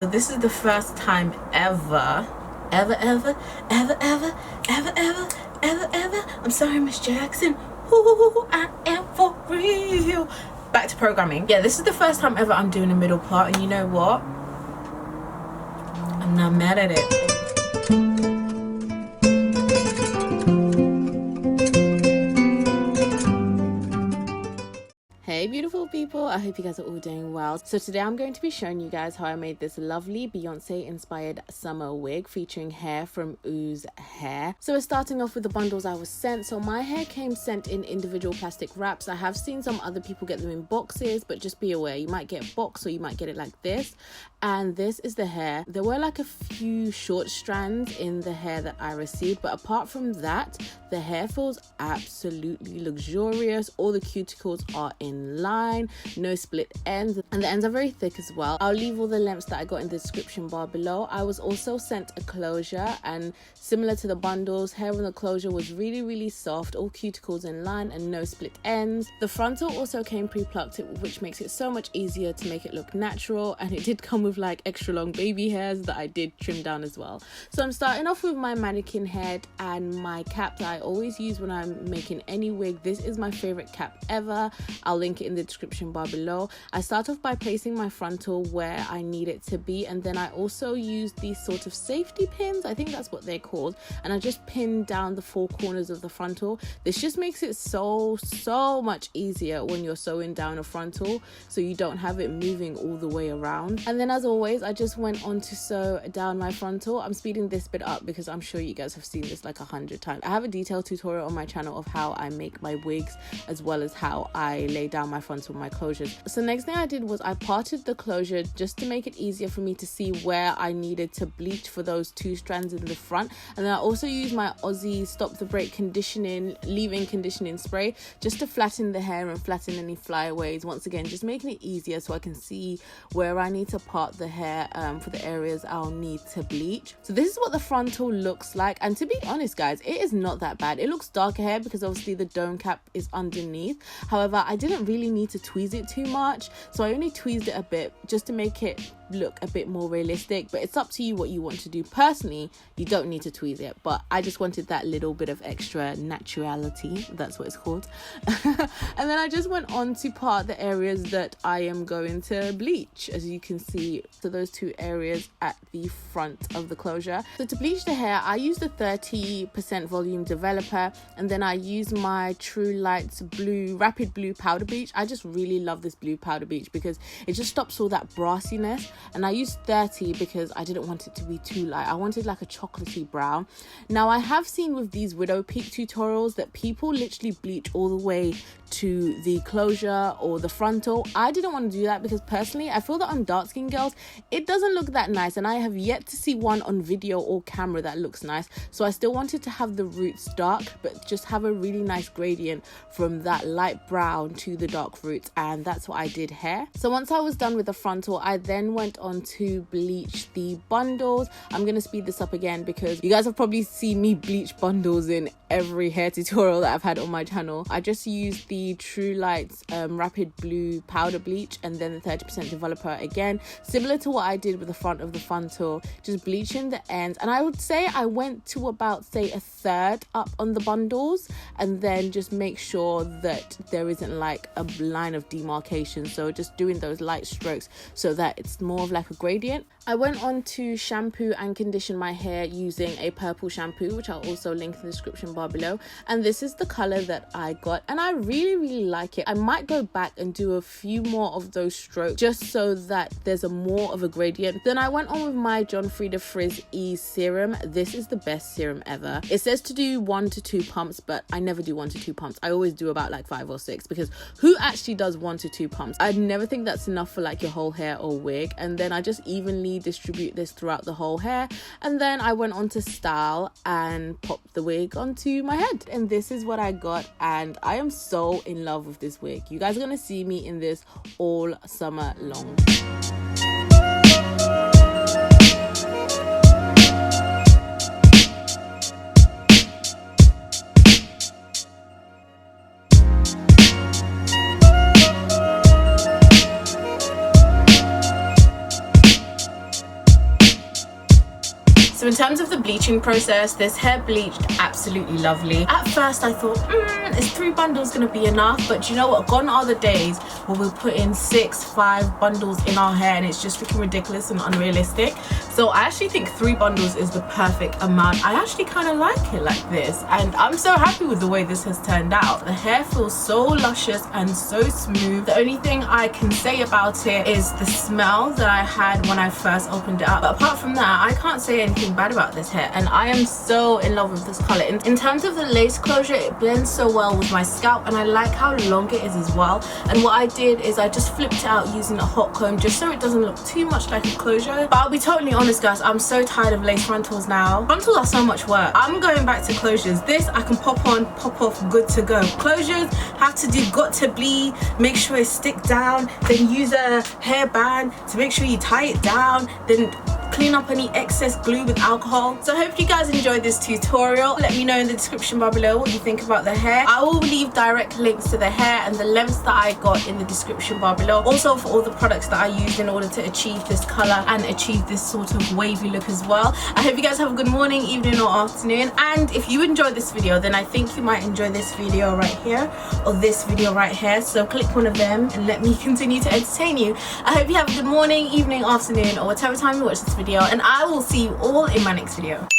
This is the first time ever, I'm sorry, Miss Jackson. Ooh, I am for real. Back to programming. Yeah, this is the first time ever I'm doing a middle part, and you know what? I'm not mad at it. Hey beautiful people, I hope you guys are all doing well. So today I'm going to be showing you guys how I made this lovely Beyonce inspired summer wig featuring hair from Oozz hair. So we're starting off with the bundles I was sent. So my hair came sent in individual plastic wraps. I have seen some other people get them in boxes, but just be aware, you might get a box or you might get it like this. And this is the hair. There were like a few short strands in the hair that I received, but apart from that, the hair feels absolutely luxurious. All the cuticles are in line, no split ends, and the ends are very thick as well. I'll leave all the lengths that I got in the description bar below. I was also sent a closure, and similar to the bundles, hair on the closure was really soft, all cuticles in line and no split ends. The frontal also came pre-plucked, which makes it so much easier to make it look natural, and it did come with like extra long baby hairs that I did trim down as well. So I'm starting off with my mannequin head and my cap that I always use when I'm making any wig. This is my favorite cap ever. I'll link it in the description bar below. I start off by placing my frontal where I need it to be, and then I also use these sort of safety pins, I think that's what they're called, and I just pin down the four corners of the frontal. This just makes it so much easier when you're sewing down a frontal, so you don't have it moving all the way around. And then as always, I just went on to sew down my frontal. I'm speeding this bit up because I'm sure you guys have seen this like 100 times. I have a detailed tutorial on my channel of how I make my wigs, as well as how I lay down my frontal and my closures. So next thing I did was I parted the closure just to make it easier for me to see where I needed to bleach for those two strands in the front. And then I also used my Oozz Stop the Break conditioning, leave-in conditioning spray, just to flatten the hair and flatten any flyaways. Once again, just making it easier so I can see where I need to part the hair for the areas I'll need to bleach. So this is what the frontal looks like, and to be honest guys, it is not that bad. It looks darker hair because obviously the dome cap is underneath. However, I didn't really need to tweeze it too much, so I only tweezed it a bit just to make it look a bit more realistic, but it's up to you what you want to do. Personally, you don't need to tweeze it, but I just wanted that little bit of extra naturality, that's what it's called. And then I just went on to part the areas that I am going to bleach, as you can see. So those two areas at the front of the closure. So to bleach the hair, I used the 30% volume developer, and then I used my True Lights blue rapid blue powder bleach. I just really love this blue powder bleach because it just stops all that brassiness. And I used 30 because I didn't want it to be too light. I wanted like a chocolatey brown. Now I have seen with these Widow Peak tutorials that people literally bleach all the way to the closure or the frontal. I didn't want to do that because personally I feel that on dark skin girls it doesn't look that nice, and I have yet to see one on video or camera that looks nice. So I still wanted to have the roots dark, but just have a really nice gradient from that light brown to the dark roots, and that's what I did here. So once I was done with the frontal, I then went on to bleach the bundles. I'm gonna speed this up again because you guys have probably seen me bleach bundles in every hair tutorial that I've had on my channel. I just used the True Lights rapid blue powder bleach, and then the 30% developer again, similar to what I did with the front of the frontal, just bleaching the ends. And I would say I went to about say a third up on the bundles, and then just make sure that there isn't like a line of demarcation, so just doing those light strokes so that it's more of like a gradient. I went on to shampoo and condition my hair using a purple shampoo, which I'll also link in the description bar below, and this is the color that I got, and I really like it. I might go back and do a few more of those strokes just so that there's a more of a gradient. Then I went on with my John Frieda Frizz Ease serum. This is the best serum ever. It says to do 1 to 2 pumps, but I never do 1 to 2 pumps. I always do about like 5 or 6, because who actually does 1 to 2 pumps? I never think that's enough for like your whole hair or wig. And then I just evenly distribute this throughout the whole hair, and then I went on to style and pop the wig onto my head, and this is what I got, and I am so in love with this wig. You guys are gonna see me in this all summer long. So in terms of the bleaching process, this hair bleached absolutely lovely. At first I thought, is 3 bundles gonna be enough? But do you know what? Gone are the days where we'll put in 6, 5 bundles in our hair and it's just looking ridiculous and unrealistic. So I actually think 3 bundles is the perfect amount. I actually kind of like it like this, and I'm so happy with the way this has turned out. The hair feels so luscious and so smooth. The only thing I can say about it is the smell that I had when I first opened it up. But apart from that, I can't say anything bad about this hair, and I am so in love with this color. In terms of the lace closure, it blends so well with my scalp, and I like how long it is as well. And what I did is I just flipped it out using a hot comb just so it doesn't look too much like a closure. But I'll be totally honest guys, I'm so tired of lace frontals now. Frontals are so much work. I'm going back to closures. This I can pop on, pop off, good to go. Closures have to do got to bleed, make sure it stick down, then use a hairband to make sure you tie it down, then clean up any excess glue with alcohol. So I hope you guys enjoyed this tutorial. Let me know in the description bar below what you think about the hair. I will leave direct links to the hair and the lengths that I got in the description bar below. Also for all the products that I used in order to achieve this color and achieve this sort of wavy look as well. I hope you guys have a good morning, evening or afternoon. And if you enjoyed this video, then I think you might enjoy this video right here or this video right here. So click one of them and let me continue to entertain you. I hope you have a good morning, evening, afternoon or whatever time you watch this video, and I will see you all in my next video.